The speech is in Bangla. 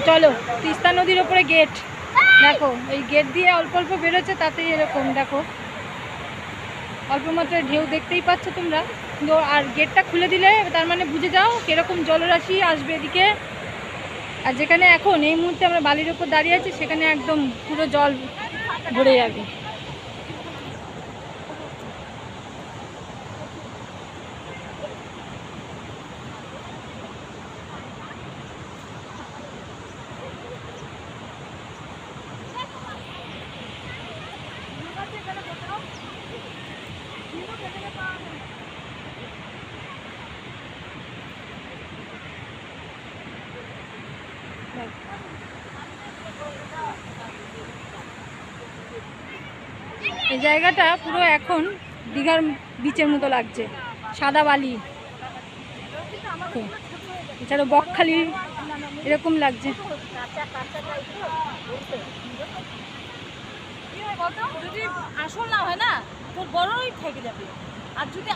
চলো, তিস্তা নদীর ওপরে গেট দেখো, এই গেট দিয়ে অল্প অল্প বেরোচ্ছে, তাতেই এরকম দেখো অল্প মাত্রায় ঢেউ দেখতেই পাচ্ছ তোমরা। কিন্তু আর গেটটা খুলে দিলে তার মানে বুঝে যাও কিরকম জলরাশি আসবে এদিকে। আর যেখানে এখন এই মুহূর্তে আমরা বালির ওপর দাঁড়িয়ে আছি, সেখানে একদম পুরো জল ভরে যাবে। এই জায়গাটা পুরো এখন দীঘার বিচের মতো লাগছে, সাদা বালি, এছাড়া বকখালি এরকম লাগছে। যদি আসল না হয় না তোর বড়ই থেকে যাবে, আর যদি